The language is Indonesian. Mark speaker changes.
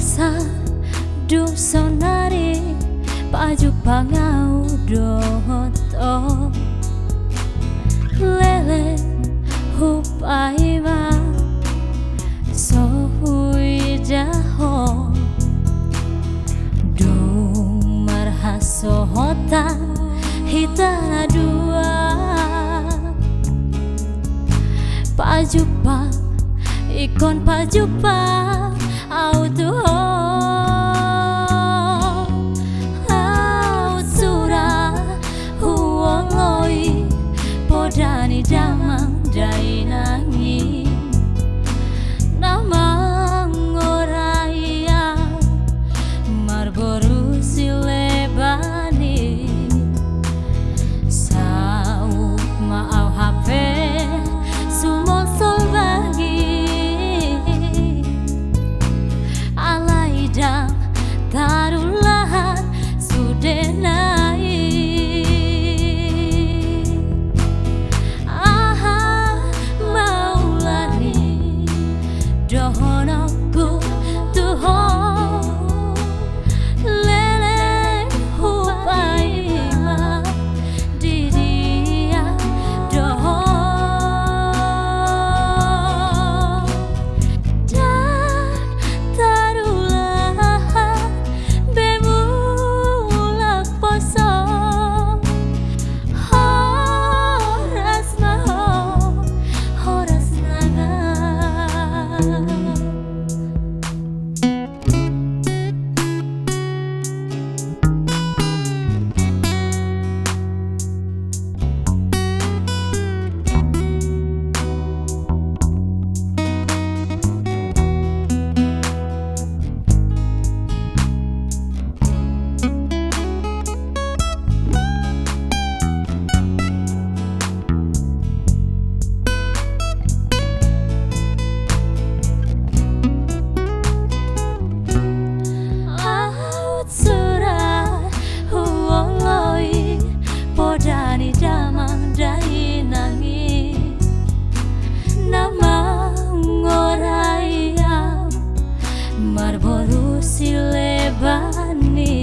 Speaker 1: pasar dusonari paju pangau doto lele hupaima sohui jaho dung marhaso hota hitana dua pajupa ikon pajupa auto podani damang dai nangi namang oraya marboru silebani sau maau hape sumol solbagi alaidam tarulahan sudenai dohonoku tuho lele hupaima didia doho dan tarulahan bemulak poso horas maho horas naga. Podani damang dai nangi namang oraya marboru silebani